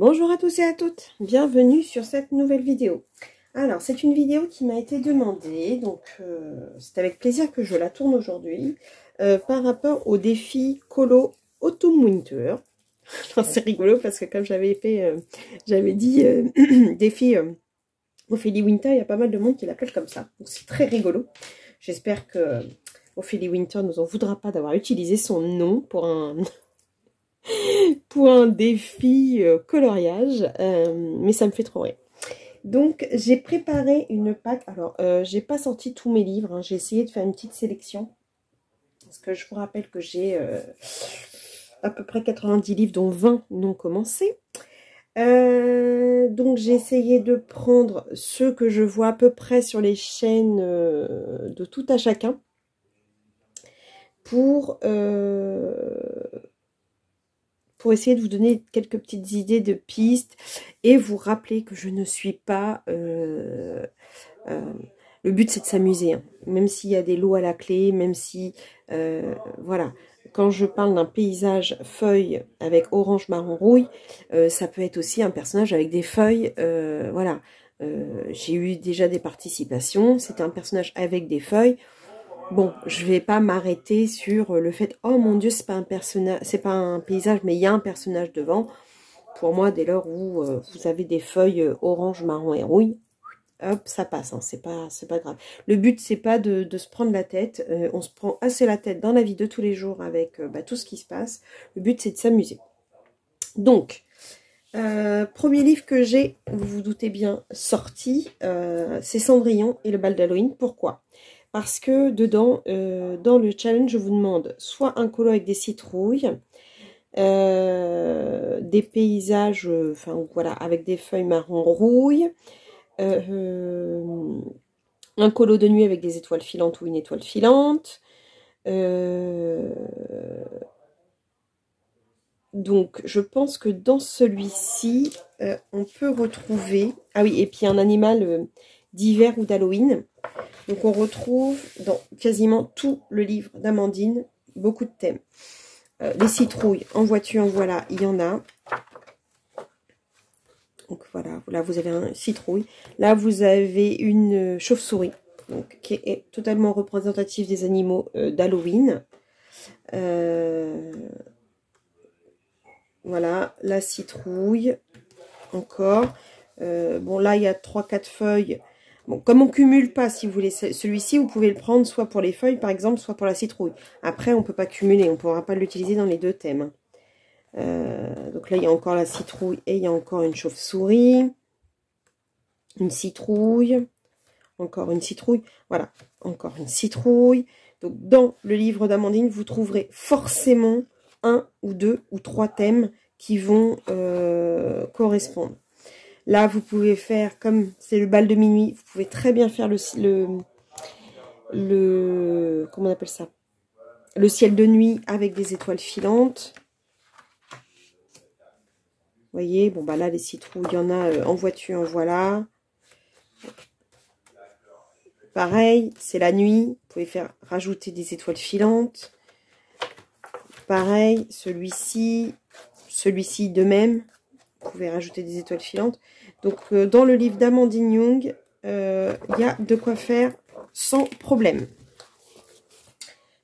Bonjour à tous et à toutes, bienvenue sur cette nouvelle vidéo. Alors, c'est une vidéo qui m'a été demandée, donc c'est avec plaisir que je la tourne aujourd'hui, par rapport au défi Colo Autumn Winter. C'est rigolo parce que comme j'avais dit défi Ophélie Winter, il y a pas mal de monde qui l'appelle comme ça, donc c'est très rigolo. J'espère que Ophélie Winter ne nous en voudra pas d'avoir utilisé son nom pour un... pour un défi coloriage, mais ça me fait trop rire. Donc j'ai préparé une pack. Alors j'ai pas sorti tous mes livres, hein. J'ai essayé de faire une petite sélection parce que je vous rappelle que j'ai à peu près 90 livres dont 20 non commencés. Donc j'ai essayé de prendre ceux que je vois à peu près sur les chaînes de tout à chacun pour essayer de vous donner quelques petites idées de pistes et vous rappeler que je ne suis pas... le but, c'est de s'amuser, hein. Même s'il y a des lots à la clé, même si... voilà. Quand je parle d'un paysage feuille avec orange, marron, rouille, ça peut être aussi un personnage avec des feuilles. Voilà. J'ai eu déjà des participations. C'était un personnage avec des feuilles. Bon, je vais pas m'arrêter sur le fait, oh mon Dieu, c'est pas un personnage, c'est pas un paysage, mais il y a un personnage devant. Pour moi, dès lors où vous avez des feuilles orange, marron et rouille, hop, ça passe, hein, c'est pas grave. Le but, c'est pas de se prendre la tête. On se prend assez la tête dans la vie de tous les jours avec tout ce qui se passe. Le but, c'est de s'amuser. Donc, premier livre que j'ai, vous vous doutez bien, sorti, c'est Cendrillon et le bal d'Halloween. Pourquoi ? Parce que dedans, dans le challenge, je vous demande soit un colo avec des citrouilles, des paysages, enfin voilà, avec des feuilles marron rouille, un colo de nuit avec des étoiles filantes ou une étoile filante. Donc, je pense que dans celui-ci, on peut retrouver... Ah oui, et puis un animal d'hiver ou d'Halloween. Donc, on retrouve dans quasiment tout le livre d'Amandine beaucoup de thèmes. Les citrouilles, en vois-tu, en voilà, il y en a. Donc, voilà, là, vous avez un citrouille. Là, vous avez une chauve-souris, donc qui est totalement représentative des animaux d'Halloween. Voilà, la citrouille, encore. Bon, là, il y a 3-4 feuilles. Bon, comme on cumule pas, si vous voulez, celui-ci, vous pouvez le prendre soit pour les feuilles, par exemple, soit pour la citrouille. Après, on peut pas cumuler, on pourra pas l'utiliser dans les deux thèmes. Donc là, il y a encore la citrouille et il y a encore une chauve-souris. Une citrouille. Encore une citrouille. Voilà, encore une citrouille. Donc, dans le livre d'Amandine, vous trouverez forcément un ou deux ou trois thèmes qui vont correspondre. Là, vous pouvez faire, comme c'est le bal de minuit, vous pouvez très bien faire comment on appelle ça? Le ciel de nuit avec des étoiles filantes. Vous voyez, bon, bah là, les citrouilles, il y en a en vois-tu, en voilà. Pareil, c'est la nuit. Vous pouvez faire rajouter des étoiles filantes. Pareil, celui-ci de même. Vous pouvez rajouter des étoiles filantes. Donc, dans le livre d'Amandine Young, il y a de quoi faire sans problème.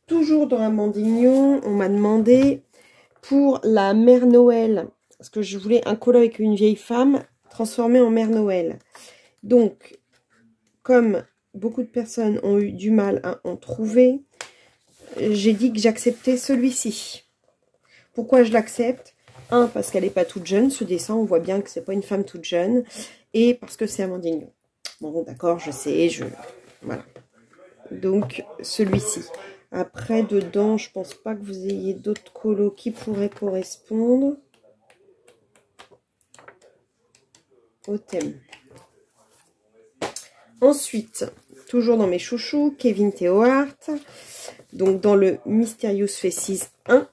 Toujours dans Amandine Young, on m'a demandé pour la Mère Noël, parce que je voulais un colo avec une vieille femme transformée en Mère Noël. Donc, comme beaucoup de personnes ont eu du mal à en trouver, j'ai dit que j'acceptais celui-ci. Pourquoi je l'accepte ? Un, parce qu'elle n'est pas toute jeune, ce dessin, on voit bien que c'est pas une femme toute jeune. Et parce que c'est Amandine Young. Bon, d'accord, je sais, voilà. Donc, celui-ci. Après, dedans, je pense pas que vous ayez d'autres colos qui pourraient correspondre au thème. Ensuite, toujours dans mes chouchous, Kevin Theohart. Donc, dans le Mysterious Faces 1.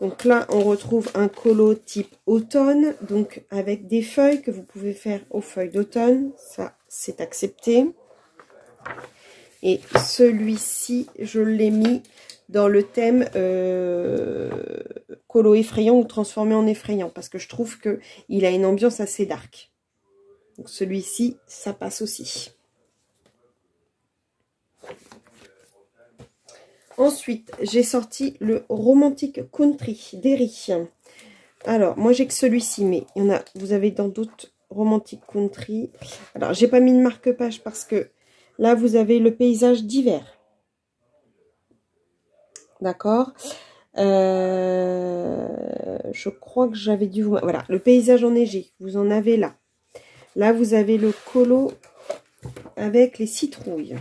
Donc là, on retrouve un colo type automne, donc avec des feuilles que vous pouvez faire aux feuilles d'automne. Ça, c'est accepté. Et celui-ci, je l'ai mis dans le thème colo effrayant ou transformé en effrayant. Parce que je trouve qu'il a une ambiance assez dark. Donc celui-ci, ça passe aussi. Ensuite, j'ai sorti le Romantic Country d'Eri. Alors, moi j'ai que celui-ci, mais il y en a, vous avez dans d'autres Romantic Country. Alors, j'ai pas mis de marque-page parce que là, vous avez le paysage d'hiver. D'accord. Je crois que j'avais dû vous... Voilà, le paysage enneigé, vous en avez là. Là, vous avez le colo avec les citrouilles.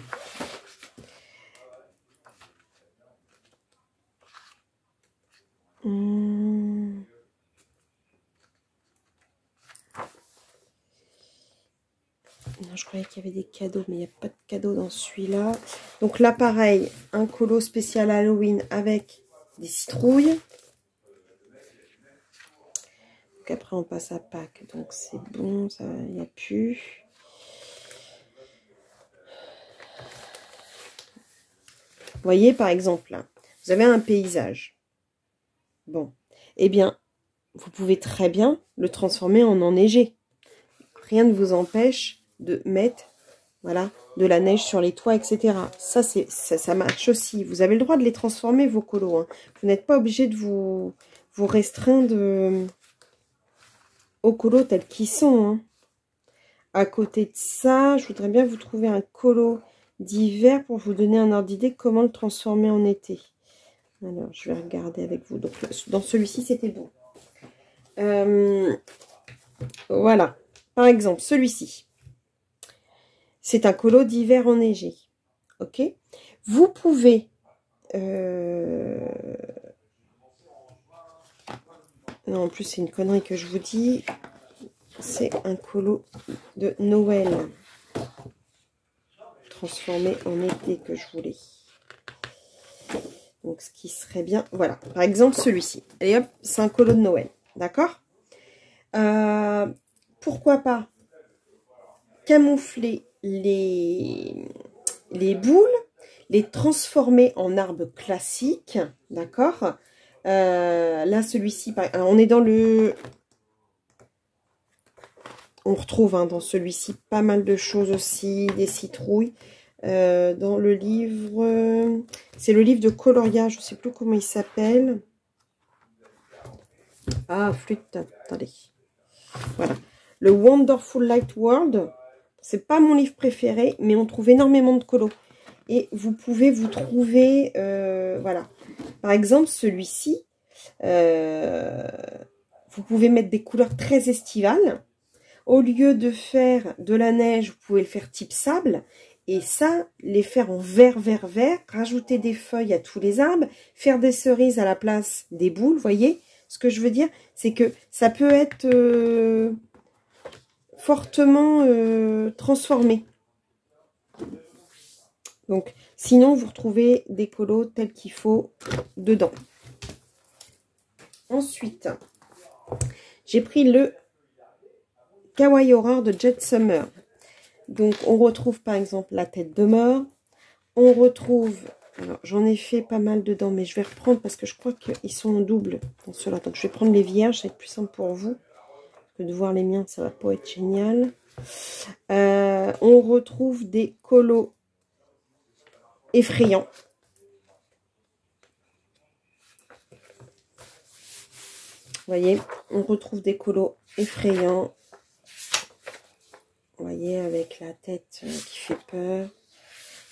Non, je croyais qu'il y avait des cadeaux, mais il n'y a pas de cadeaux dans celui-là. Donc là, pareil, un colo spécial Halloween avec des citrouilles. Donc après, on passe à Pâques. Donc c'est bon, ça, il n'y a plus. Vous voyez, par exemple, là, vous avez un paysage. Bon, eh bien, vous pouvez très bien le transformer en enneigé. Rien ne vous empêche de mettre, voilà, de la neige sur les toits, etc. Ça marche aussi. Vous avez le droit de les transformer, vos colos. Hein. Vous n'êtes pas obligé de vous restreindre aux colos tels qu'ils sont. Hein. À côté de ça, je voudrais bien vous trouver un colo d'hiver pour vous donner un ordre d'idée comment le transformer en été. Alors, je vais regarder avec vous. Donc, dans celui-ci, c'était bon. Voilà. Par exemple, celui-ci. C'est un colo d'hiver enneigé. Ok. Vous pouvez... Non, en plus, c'est une connerie que je vous dis. C'est un colo de Noël. Transformé en été que je voulais. Donc, ce qui serait bien... Voilà. Par exemple, celui-ci. Allez hop, c'est un colo de Noël. D'accord ? Pourquoi pas camoufler les boules, les transformer en arbres classiques, d'accord. Là, celui-ci, on est dans le... On retrouve hein, dans celui-ci pas mal de choses aussi, des citrouilles. Dans le livre, c'est le livre de coloriage, je ne sais plus comment il s'appelle. Ah, flûte, attendez. Voilà. Le Wonderful Light World. C'est pas mon livre préféré, mais on trouve énormément de colos. Et vous pouvez vous trouver, voilà. Par exemple, celui-ci, vous pouvez mettre des couleurs très estivales. Au lieu de faire de la neige, vous pouvez le faire type sable. Et ça, les faire en vert, rajouter des feuilles à tous les arbres, faire des cerises à la place des boules, vous voyez. Ce que je veux dire, c'est que ça peut être fortement transformé. Donc, sinon, vous retrouvez des colos tels qu'il faut dedans. Ensuite, j'ai pris le Kawaii Horror de Jet Summer. Donc, on retrouve par exemple la tête de mort. On retrouve... Alors, j'en ai fait pas mal dedans, mais je vais reprendre parce que je crois qu'ils sont en double dans ceux-là. Donc, je vais prendre les vierges, ça va être plus simple pour vous. Parce que de voir les miens, ça va pas être génial. On retrouve des colos effrayants. Vous voyez, on retrouve des colos effrayants. Vous voyez, avec la tête qui fait peur.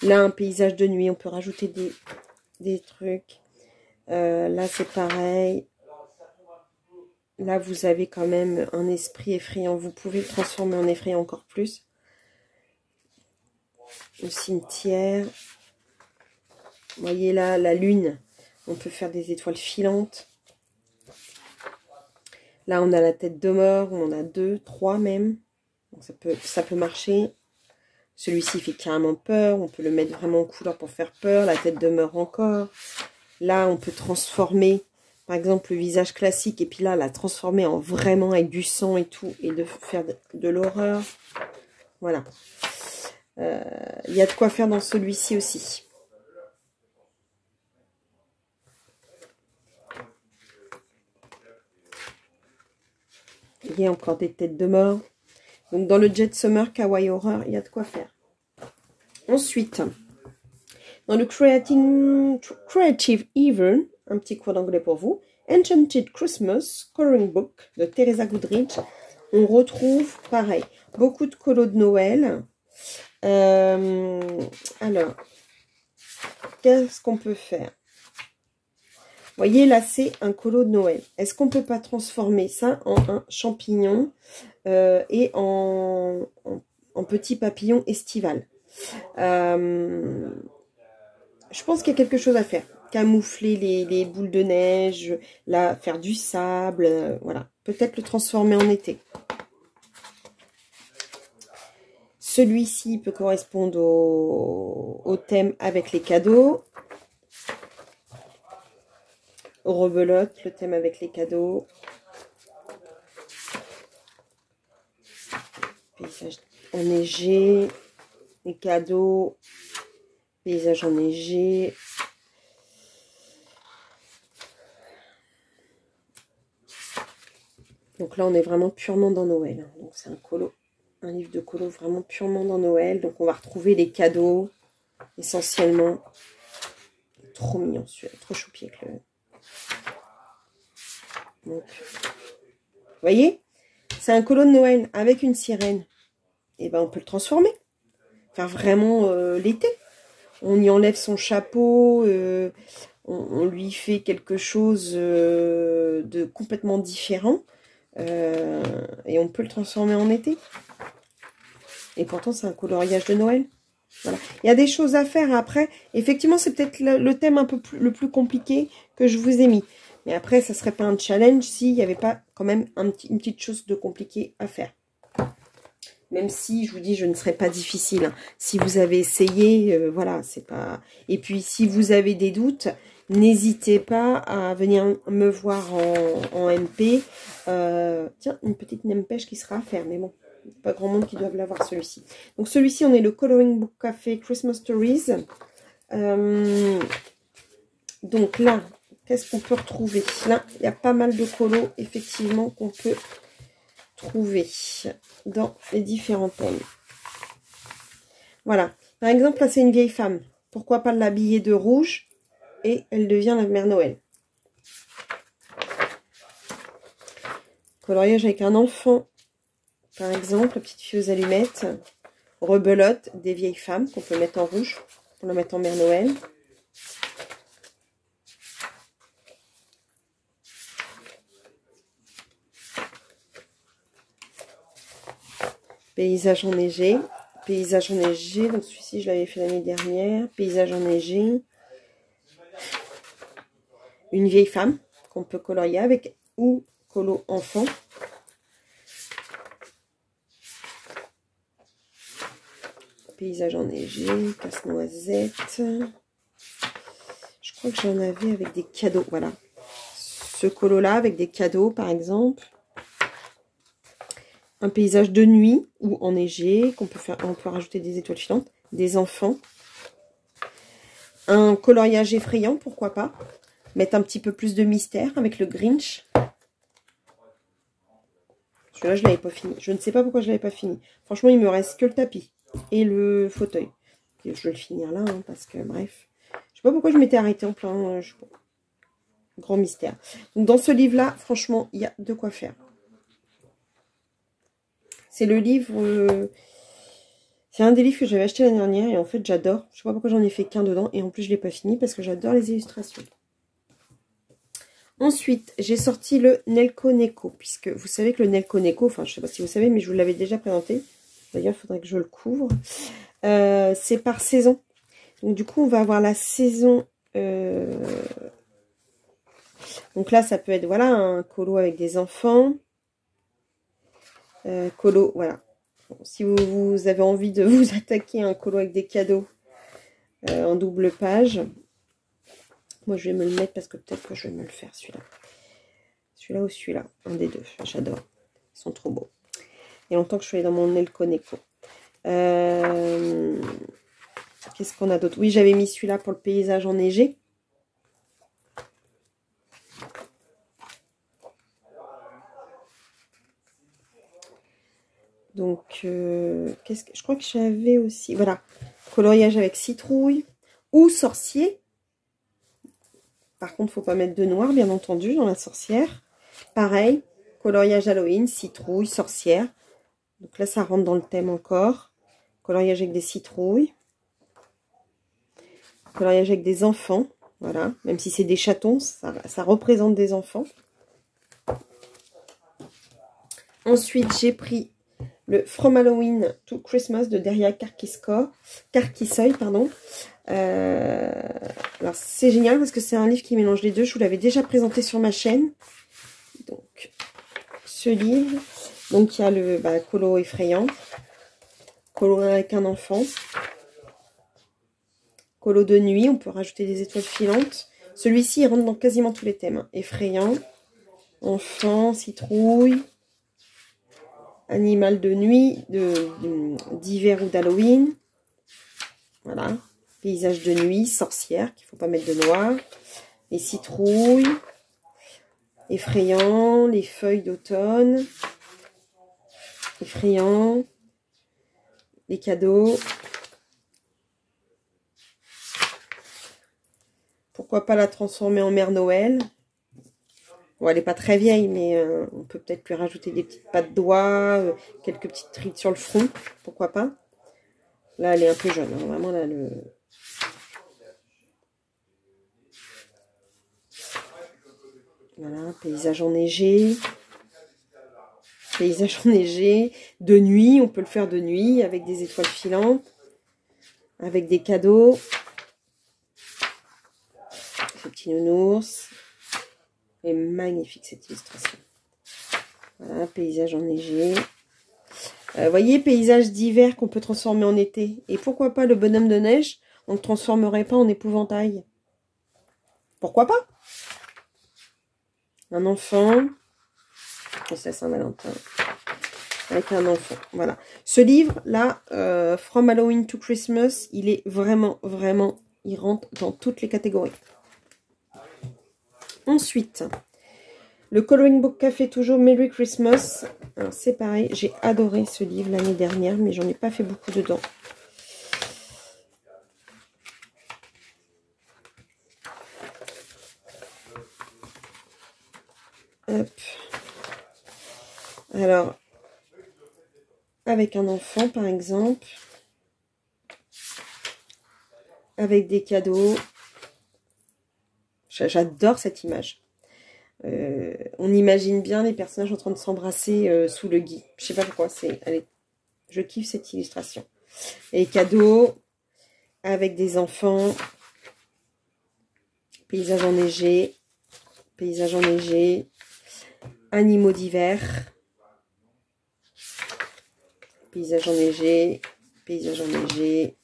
Là, un paysage de nuit, on peut rajouter des trucs. Là, c'est pareil. Là, vous avez quand même un esprit effrayant. Vous pouvez le transformer en effrayant encore plus. Le cimetière. Vous voyez là, la lune. On peut faire des étoiles filantes. Là, on a la tête de mort. On en a 2, 3 même. Donc, ça peut marcher. Celui-ci fait carrément peur. On peut le mettre vraiment en couleur pour faire peur. La tête de mort encore. Là, on peut transformer, par exemple, le visage classique. Et puis là, la transformer en vraiment avec du sang et tout. Et de faire de l'horreur. Voilà. Il y a de quoi faire dans celui-ci aussi. Il y a encore des têtes de mort. Donc dans le Jet Summer Kawaii Horror, il y a de quoi faire. Ensuite, dans le Creative Even, un petit cours d'anglais pour vous, Enchanted Christmas Coloring Book de Teresa Goodrich. On retrouve, pareil, beaucoup de colos de Noël. Alors, qu'est-ce qu'on peut faire? Vous voyez, là, c'est un colo de Noël. Est-ce qu'on ne peut pas transformer ça en un champignon et en petit papillon estival? Je pense qu'il y a quelque chose à faire. Camoufler les boules de neige, là, faire du sable, voilà. Peut-être le transformer en été. Celui-ci peut correspondre au thème avec les cadeaux. Rebelote, le thème avec les cadeaux. Paysage enneigé. Les cadeaux. Paysage enneigé. Donc là, on est vraiment purement dans Noël. Donc c'est un colo. Un livre de colo vraiment purement dans Noël. Donc on va retrouver les cadeaux. Essentiellement. Trop mignon celui-là. Trop choupi avec le... Donc, vous voyez, c'est un colo de Noël avec une sirène. Et ben on peut le transformer. Faire vraiment l'été. On y enlève son chapeau, on lui fait quelque chose de complètement différent. Et on peut le transformer en été. Et pourtant, c'est un coloriage de Noël. Voilà. Il y a des choses à faire après. Effectivement, c'est peut-être le thème un peu le plus compliqué que je vous ai mis. Mais après, ça serait pas un challenge s'il n'y avait pas quand même une petite chose de compliqué à faire. Même si, je vous dis, je ne serai pas difficile. Hein. Si vous avez essayé, voilà, c'est pas... Et puis, si vous avez des doutes, n'hésitez pas à venir me voir en MP. Tiens, une petite nempêche qui sera à faire, mais bon, pas grand monde qui doit l'avoir celui-ci. Donc, celui-ci, on est le Coloring Book Café Christmas Stories. Donc là, qu'est-ce qu'on peut retrouver? Là, il y a pas mal de colos, effectivement, qu'on peut trouver dans les différents thèmes. Voilà. Par exemple, là, c'est une vieille femme. Pourquoi pas l'habiller de rouge et elle devient la mère Noël. Coloriage avec un enfant, par exemple, la petite fille aux allumettes. Rebelote, des vieilles femmes qu'on peut mettre en rouge pour la mettre en mère Noël. Paysage enneigé. Paysage enneigé. Donc celui-ci, je l'avais fait l'année dernière. Paysage enneigé. Une vieille femme qu'on peut colorier avec ou colo enfant. Paysage enneigé. Casse-noisette. Je crois que j'en avais avec des cadeaux. Voilà. Ce colo-là avec des cadeaux, par exemple. Un paysage de nuit ou enneigé, qu'on peut faire, on peut rajouter des étoiles filantes, des enfants. Un coloriage effrayant, pourquoi pas. Mettre un petit peu plus de mystère avec le Grinch. Celui-là, je ne l'avais pas fini. Je ne sais pas pourquoi je ne l'avais pas fini. Franchement, il me reste que le tapis et le fauteuil. Et je vais le finir là, hein, parce que, bref. Je ne sais pas pourquoi je m'étais arrêtée en plein... grand mystère. Donc, dans ce livre-là, franchement, il y a de quoi faire. C'est le livre... c'est un des livres que j'avais acheté l'année dernière et en fait j'adore. Je sais pas pourquoi j'en ai fait qu'un dedans et en plus je ne l'ai pas fini parce que j'adore les illustrations. Ensuite, j'ai sorti le Nelko Neko puisque vous savez que le Nelko Neko, enfin je sais pas si vous savez mais je vous l'avais déjà présenté. D'ailleurs il faudrait que je le couvre. C'est par saison. Donc du coup on va avoir la saison... Donc là ça peut être voilà un colo avec des enfants. Colo, voilà. Si vous avez envie de vous attaquer à un colo avec des cadeaux en double page, moi je vais me le mettre parce que peut-être que je vais me le faire celui-là. Celui-là ou celui-là, un des deux. J'adore. Ils sont trop beaux. Il y a longtemps que je suis allée dans mon Nelko Neko. Qu'est-ce qu'on a d'autre? Oui, j'avais mis celui-là pour le paysage enneigé. Donc, je crois que j'avais aussi... Voilà, coloriage avec citrouille ou sorcier. Par contre, faut pas mettre de noir, bien entendu, dans la sorcière. Pareil, coloriage Halloween, citrouille, sorcière. Donc là, ça rentre dans le thème encore. Coloriage avec des citrouilles. Coloriage avec des enfants. Voilà, même si c'est des chatons, ça représente des enfants. Ensuite, j'ai pris le From Halloween to Christmas de Deria Carquisoy, pardon. Alors, c'est génial parce que c'est un livre qui mélange les deux. Je vous l'avais déjà présenté sur ma chaîne. Donc, ce livre. Donc, il y a le colo effrayant. Colo avec un enfant. Colo de nuit. On peut rajouter des étoiles filantes. Celui-ci, il rentre dans quasiment tous les thèmes. Hein. Effrayant. Enfant. Citrouille. Animal de nuit. D'hiver ou d'Halloween. Voilà. Paysage de nuit, sorcière, qu'il ne faut pas mettre de noir. Les citrouilles. Effrayant, les feuilles d'automne. Effrayant. Les cadeaux. Pourquoi pas la transformer en Mère Noël. Bon, elle n'est pas très vieille, mais on peut peut-être lui rajouter des petites pattes d'oie, quelques petites rides sur le front. Pourquoi pas. Là, elle est un peu jeune. Hein, vraiment, là, le... Voilà, paysage enneigé. Paysage enneigé. De nuit, on peut le faire de nuit, avec des étoiles filantes. Avec des cadeaux. Ce petit nounours. Et magnifique cette illustration. Voilà, paysage enneigé. Voyez, paysage d'hiver qu'on peut transformer en été. Et pourquoi pas le bonhomme de neige, on ne transformerait pas en épouvantail. Pourquoi pas? Un enfant. C'est Saint-Valentin. Avec un enfant. Voilà. Ce livre-là, From Halloween to Christmas, il est vraiment, vraiment, il rentre dans toutes les catégories. Ensuite, le Coloring Book Café, toujours Merry Christmas. Alors, c'est pareil, j'ai adoré ce livre l'année dernière, mais j'en ai pas fait beaucoup dedans. Hop. Alors, avec un enfant, par exemple. Avec des cadeaux. J'adore cette image. On imagine bien les personnages en train de s'embrasser sous le gui. Je sais pas pourquoi, je kiffe cette illustration. Et cadeaux avec des enfants. Paysage enneigé. Paysage enneigé. Animaux d'hiver. Paysage enneigé. Paysage enneigé.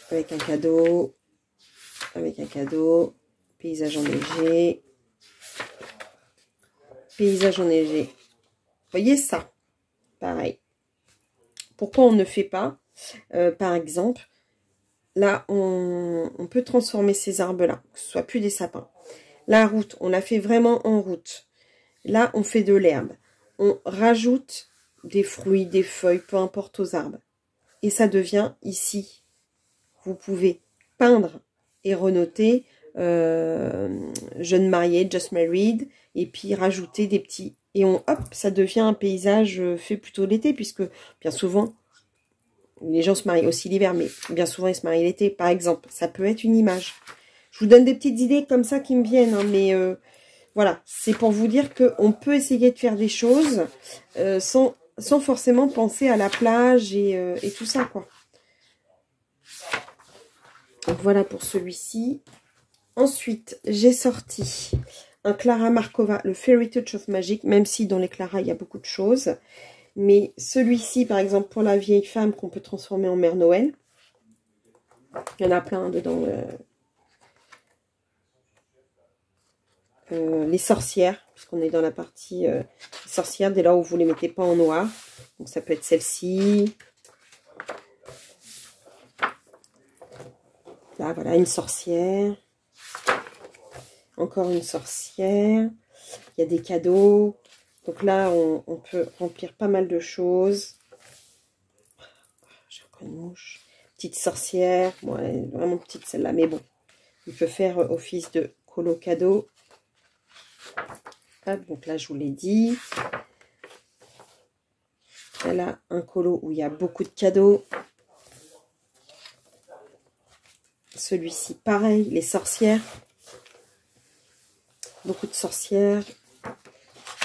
Avec un cadeau. Avec un cadeau. Paysage enneigé. Paysage enneigé. Voyez ça. Pareil. Pourquoi on ne fait pas, par exemple, là, on peut transformer ces arbres-là, que ce soit plus des sapins. La route, on la fait vraiment en route. Là, on fait de l'herbe. On rajoute des fruits, des feuilles, peu importe aux arbres. Et ça devient ici. Vous pouvez peindre et renoter jeune mariée, just married, et puis rajouter des petits... Et hop, ça devient un paysage fait plutôt l'été, puisque bien souvent, les gens se marient aussi l'hiver, mais bien souvent, ils se marient l'été. Par exemple, ça peut être une image. Je vous donne des petites idées comme ça qui me viennent, hein, mais voilà, c'est pour vous dire qu'on peut essayer de faire des choses sans forcément penser à la plage et tout ça, quoi. Donc voilà pour celui-ci. Ensuite, j'ai sorti un Clara Markova, le Fairy Touch of Magic, même si dans les Clara, il y a beaucoup de choses. Mais celui-ci, par exemple, pour la vieille femme qu'on peut transformer en Mère Noël. Il y en a plein dedans. Les sorcières, puisqu'on est dans la partie sorcières dès lors où vous ne les mettez pas en noir. Donc ça peut être celle-ci. Là, voilà, une sorcière. Encore une sorcière. Il y a des cadeaux. Donc là, on peut remplir pas mal de choses. J'ai encore une mouche. Petite sorcière. Bon, elle est vraiment petite celle-là, mais bon. Il peut faire office de colo cadeau. Hop, donc là, je vous l'ai dit. Elle a un colo où il y a beaucoup de cadeaux. Celui-ci, pareil, les sorcières. Beaucoup de sorcières.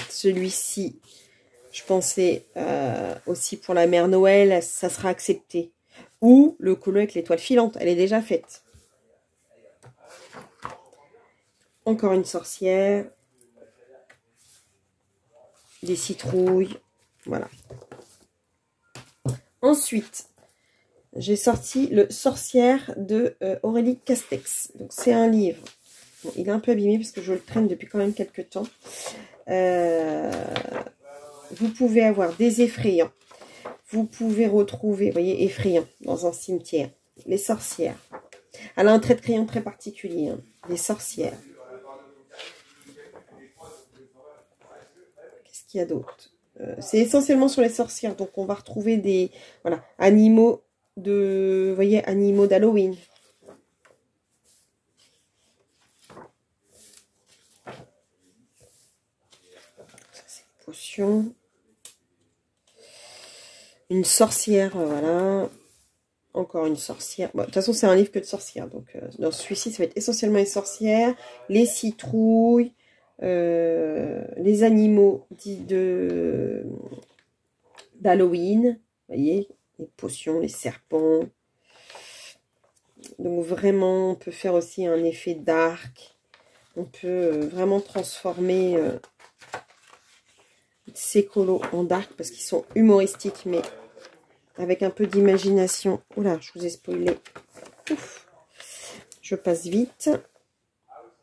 Celui-ci, je pensais aussi pour la mère Noël, ça sera accepté. Ou le colo avec l'étoile filante, elle est déjà faite. Encore une sorcière. Des citrouilles. Voilà. Ensuite, j'ai sorti le Sorcière de Aurélie Castex. Donc c'est un livre. Bon, il est un peu abîmé parce que je le traîne depuis quand même quelques temps. Vous pouvez avoir des effrayants. Vous pouvez retrouver, vous voyez, effrayant dans un cimetière. Les sorcières. Elle a un trait de crayon très particulier. Hein. Les sorcières. Qu'est-ce qu'il y a d'autre? C'est essentiellement sur les sorcières. Donc on va retrouver des voilà, animaux de, vous voyez, animaux d'Halloween. Ça c'est une potion. Une sorcière, voilà. Encore une sorcière. Bon, de toute façon, c'est un livre que de sorcières. Donc, dans celui-ci, ça va être essentiellement les sorcières, les citrouilles, les animaux dits d'Halloween. Vous voyez, les potions, les serpents. Donc, vraiment, on peut faire aussi un effet dark. On peut vraiment transformer ces colos en dark parce qu'ils sont humoristiques, mais avec un peu d'imagination. Oula, je vous ai spoilé. Ouf. Je passe vite.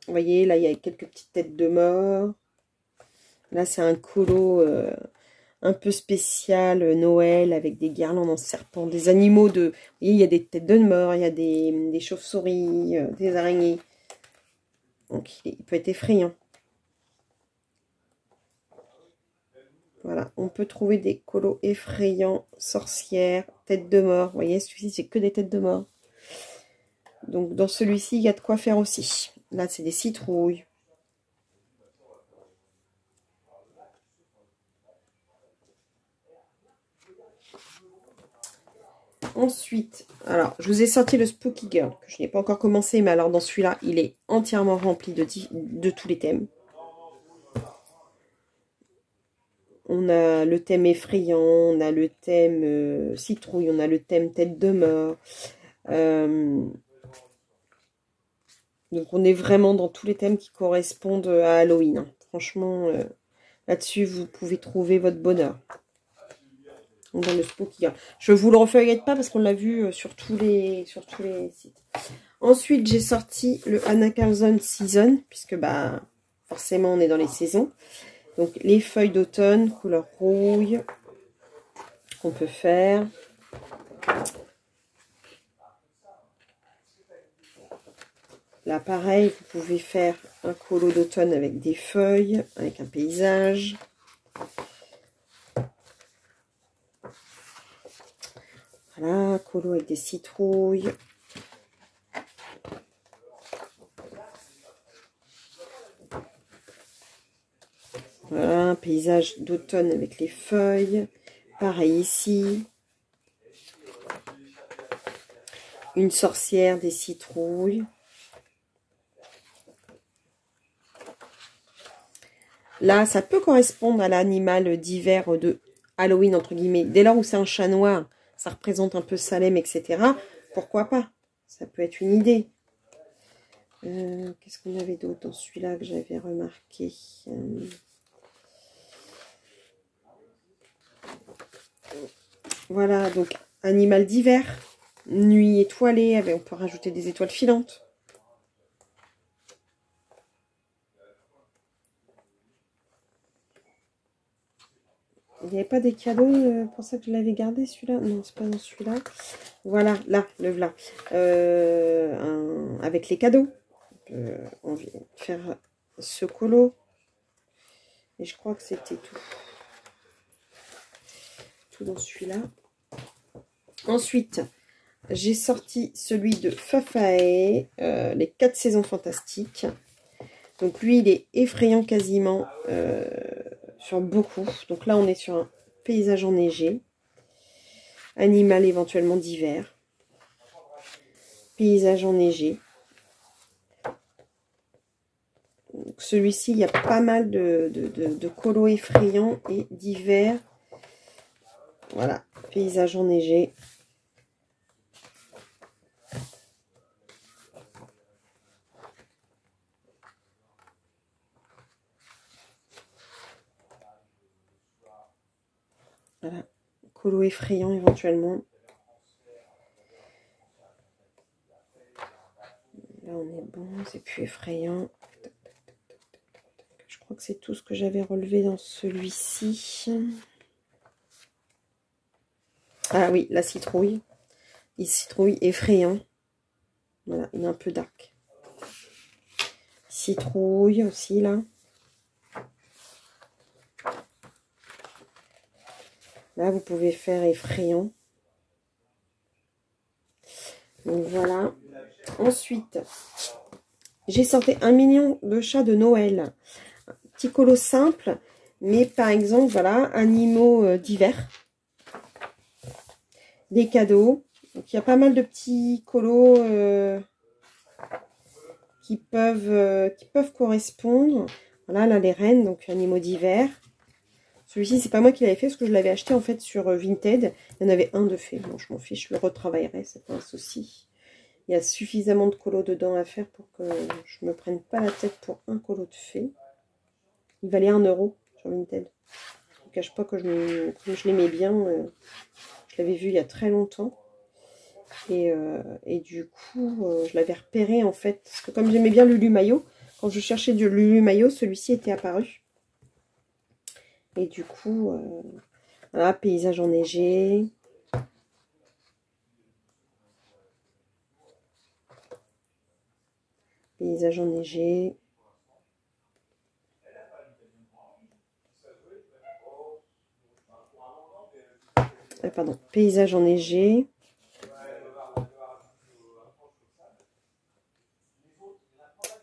Vous voyez, là, il y a quelques petites têtes de mort. Là, c'est un colo un peu spécial, Noël, avec des guirlandes en serpent, des animaux de... Vous voyez, il y a des têtes de mort, il y a des chauves-souris, des araignées. Donc, il peut être effrayant. Voilà, on peut trouver des colos effrayants, sorcières, têtes de mort. Vous voyez, celui-ci, c'est que des têtes de mort. Donc, dans celui-ci, il y a de quoi faire aussi. Là, c'est des citrouilles. Ensuite, alors, je vous ai sorti le Spooky Girl, que je n'ai pas encore commencé, mais alors dans celui-là, il est entièrement rempli de tous les thèmes. On a le thème effrayant, on a le thème citrouille, on a le thème tête de mort. Donc on est vraiment dans tous les thèmes qui correspondent à Halloween. Hein. Franchement, là-dessus, vous pouvez trouver votre bonheur. Dans le Spooky Girl. Je vous le refeuillette pas parce qu'on l'a vu sur tous les sites. Ensuite, j'ai sorti le Anna Carlson Season, puisque bah forcément on est dans les saisons. Donc les feuilles d'automne, couleur rouille, qu'on peut faire. Là pareil, vous pouvez faire un colo d'automne avec des feuilles, avec un paysage. Voilà, colo avec des citrouilles. Voilà, un paysage d'automne avec les feuilles. Pareil ici. Une sorcière, des citrouilles. Là, ça peut correspondre à l'animal d'hiver de Halloween, entre guillemets. Dès lors où c'est un chat noir, ça représente un peu Salem, etc. Pourquoi pas? Ça peut être une idée. Qu'est-ce qu'on avait d'autre dans celui-là que j'avais remarqué? Voilà, donc animal d'hiver, nuit étoilée, on peut rajouter des étoiles filantes. Il n'y avait pas des cadeaux, pour ça que je l'avais gardé celui-là. Non, c'est pas dans celui-là. Voilà, là, le voilà. Avec les cadeaux. On vient de faire ce colo. Et je crois que c'était tout. Tout dans celui-là. Ensuite, j'ai sorti celui de Fafae, les 4 saisons fantastiques. Donc lui, il est effrayant quasiment sur beaucoup. Donc là, on est sur un paysage enneigé. Animal éventuellement d'hiver. Paysage enneigé. Celui-ci, il y a pas mal de colos effrayants et d'hiver. Voilà, paysage enneigé. Voilà, colo effrayant éventuellement. Là, on est bon, c'est plus effrayant. Je crois que c'est tout ce que j'avais relevé dans celui-ci. Ah oui, la citrouille. Il citrouille effrayant. Voilà, il est un peu dark. Citrouille aussi, là. Là, vous pouvez faire effrayant. Donc voilà. Ensuite, j'ai sorti un million de chats de Noël. Un petit colo simple, mais par exemple, voilà, animaux d'hiver. Des cadeaux. Donc il y a pas mal de petits colos qui peuvent correspondre. Voilà, là les rennes, donc animaux d'hiver. Celui-ci, c'est pas moi qui l'avais fait parce que je l'avais acheté en fait sur Vinted. Il y en avait un de fait. Bon, je m'en fiche, je le retravaillerai, c'est pas un souci. Il y a suffisamment de colos dedans à faire pour que je me prenne pas la tête pour un colo de fait. Il valait 1 € sur Vinted. Je ne cache pas que comme je l'aimais bien, je l'avais vu il y a très longtemps. Et du coup, je l'avais repéré en fait. Parce que comme j'aimais bien Lulu Maillot, quand je cherchais du Lulu Maillot, celui-ci était apparu. Et du coup, voilà, paysage enneigé. Paysage enneigé. Pardon, paysage enneigé.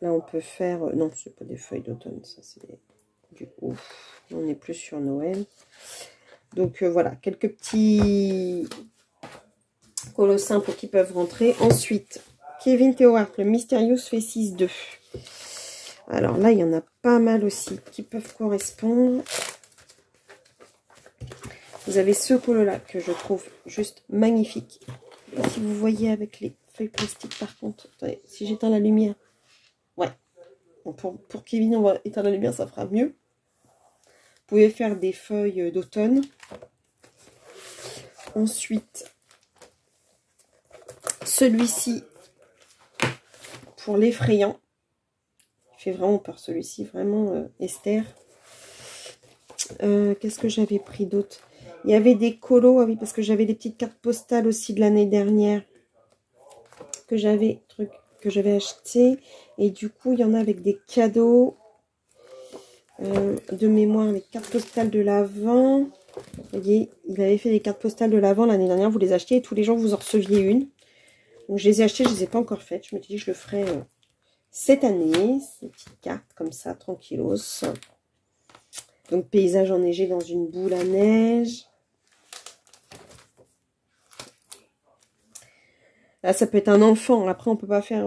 Là, on peut faire... non, c'est pas des feuilles d'automne, ça c'est du ouf. On est plus sur Noël. Donc voilà, quelques petits colos simples qui peuvent rentrer. Ensuite, Kevin Théohart, le Mysterious Faces 2. Alors là, il y en a pas mal aussi qui peuvent correspondre. Vous avez ce colo-là que je trouve juste magnifique. Et si vous voyez avec les feuilles plastiques, par contre, attendez, si j'éteins la lumière, ouais. Bon, pour Kevin, on va éteindre la lumière, ça fera mieux. Vous pouvez faire des feuilles d'automne. Ensuite, celui-ci pour l'effrayant. Il fait vraiment peur celui-ci, vraiment Esther. Qu'est-ce que j'avais pris d'autre? Il y avait des colos, ah oui, parce que j'avais des petites cartes postales aussi de l'année dernière que j'avais acheté. Et du coup, il y en a avec des cadeaux de mémoire, les cartes postales de l'Avent. Vous voyez, il avait fait des cartes postales de l'Avent l'année dernière. Vous les achetiez et tous les jours, vous en receviez une. Donc, je les ai achetées, je ne les ai pas encore faites. Je me suis dit, je le ferai cette année. Ces petites cartes comme ça, tranquillos. Donc, paysage enneigé dans une boule à neige. Là, ça peut être un enfant. Après, on peut pas faire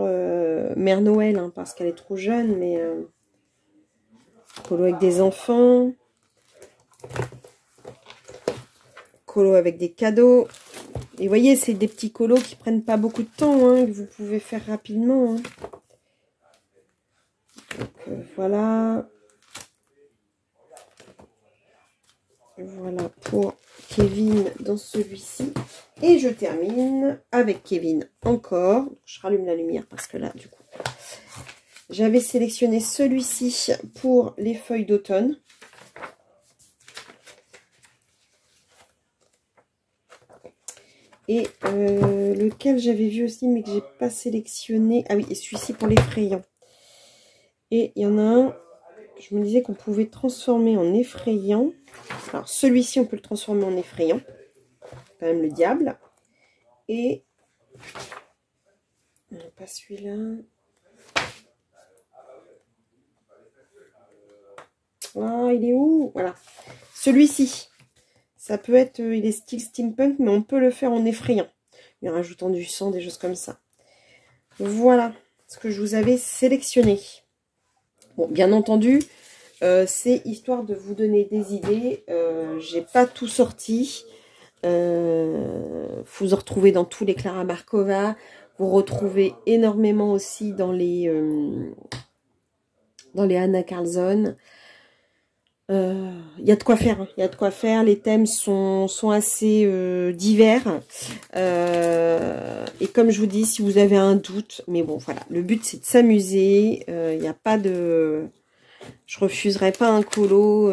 Mère Noël hein, parce qu'elle est trop jeune. Mais colo avec des enfants. Colo avec des cadeaux. Et vous voyez, c'est des petits colos qui prennent pas beaucoup de temps. Hein, que vous pouvez faire rapidement. Hein. Donc, voilà. Voilà pour Kevin dans celui-ci. Et je termine avec Kevin encore. Je rallume la lumière parce que là, du coup, j'avais sélectionné celui-ci pour les feuilles d'automne. Et lequel j'avais vu aussi, mais que j'ai pas sélectionné. Ah oui, et celui-ci pour l'effrayant. Et il y en a un, je me disais qu'on pouvait transformer en effrayant. Alors celui-ci, on peut le transformer en effrayant. Quand même le diable. Et... non, pas celui-là. Ah, il est où? Voilà. Celui-ci. Ça peut être, il est style steampunk, mais on peut le faire en effrayant. En rajoutant du sang, des choses comme ça. Voilà ce que je vous avais sélectionné. Bon, bien entendu, c'est histoire de vous donner des idées. J'ai pas tout sorti. Vous en retrouvez dans tous les Clara Markova. Vous retrouvez énormément aussi dans les Anna Carlson. Il y a de quoi faire, hein. Il y a de quoi faire. Les thèmes sont assez divers. Et comme je vous dis, si vous avez un doute, mais bon, voilà, le but c'est de s'amuser. Il n'y a pas de... Je refuserai pas un colo.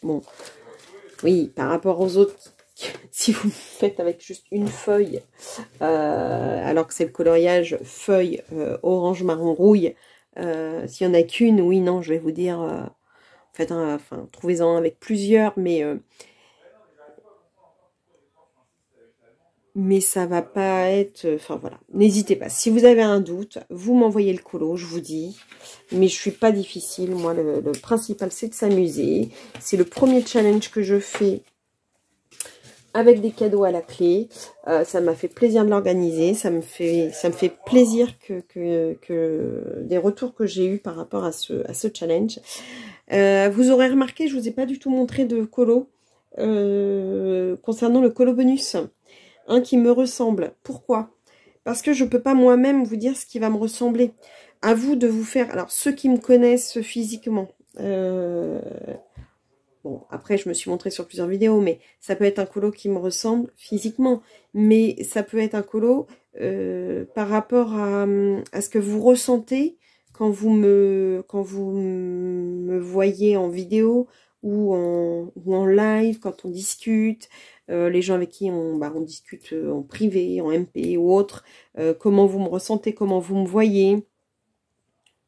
Bon, oui, par rapport aux autres, si vous faites avec juste une feuille, alors que c'est le coloriage feuille orange, marron, rouille, s'il n'y en a qu'une, oui, non, je vais vous dire... faites enfin, trouvez-en avec plusieurs, mais ça va pas être... Enfin, voilà. N'hésitez pas. Si vous avez un doute, vous m'envoyez le colo, je vous dis. Mais je suis pas difficile. Moi, le principal, c'est de s'amuser. C'est le premier challenge que je fais avec des cadeaux à la clé. Ça m'a fait plaisir de l'organiser. Ça me fait plaisir que des retours que j'ai eu par rapport à ce challenge. Vous aurez remarqué, je vous ai pas du tout montré de colo concernant le colo bonus. Un qui me ressemble. Pourquoi? Parce que je peux pas moi-même vous dire ce qui va me ressembler. À vous de vous faire... Alors, ceux qui me connaissent physiquement... bon, après, je me suis montrée sur plusieurs vidéos, mais ça peut être un colo qui me ressemble physiquement. Mais ça peut être un colo par rapport à ce que vous ressentez quand vous me voyez en vidéo ou en live, quand on discute. Les gens avec qui on discute en privé, en MP ou autre. Comment vous me ressentez, comment vous me voyez.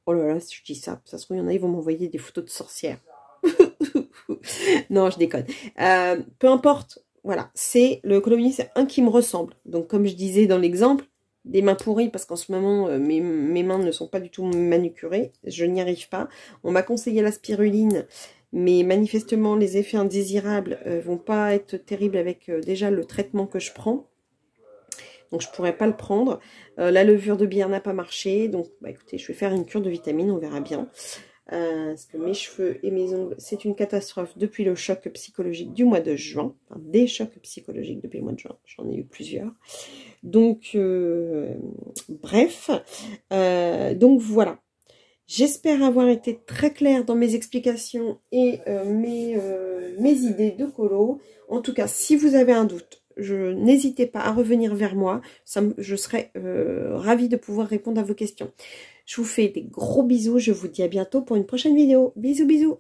Oh là là, si je dis ça, ça se trouve, il y en a, ils vont m'envoyer des photos de sorcières. Non, je déconne. Peu importe, voilà, c'est le colonie, c'est un qui me ressemble. Donc, comme je disais dans l'exemple, des mains pourries, parce qu'en ce moment, mes mains ne sont pas du tout manucurées, je n'y arrive pas. On m'a conseillé la spiruline, mais manifestement, les effets indésirables vont pas être terribles avec déjà le traitement que je prends. Donc, je pourrais pas le prendre. La levure de bière n'a pas marché, donc, bah, écoutez, je vais faire une cure de vitamines, on verra bien. Parce que mes cheveux et mes ongles, c'est une catastrophe depuis le choc psychologique du mois de juin. Enfin, des chocs psychologiques depuis le mois de juin. J'en ai eu plusieurs. Donc, bref. Donc, voilà. J'espère avoir été très claire dans mes explications et mes idées de colo. En tout cas, si vous avez un doute, n'hésitez pas à revenir vers moi. Je serai ravie de pouvoir répondre à vos questions. Je vous fais des gros bisous. Je vous dis à bientôt pour une prochaine vidéo. Bisous, bisous.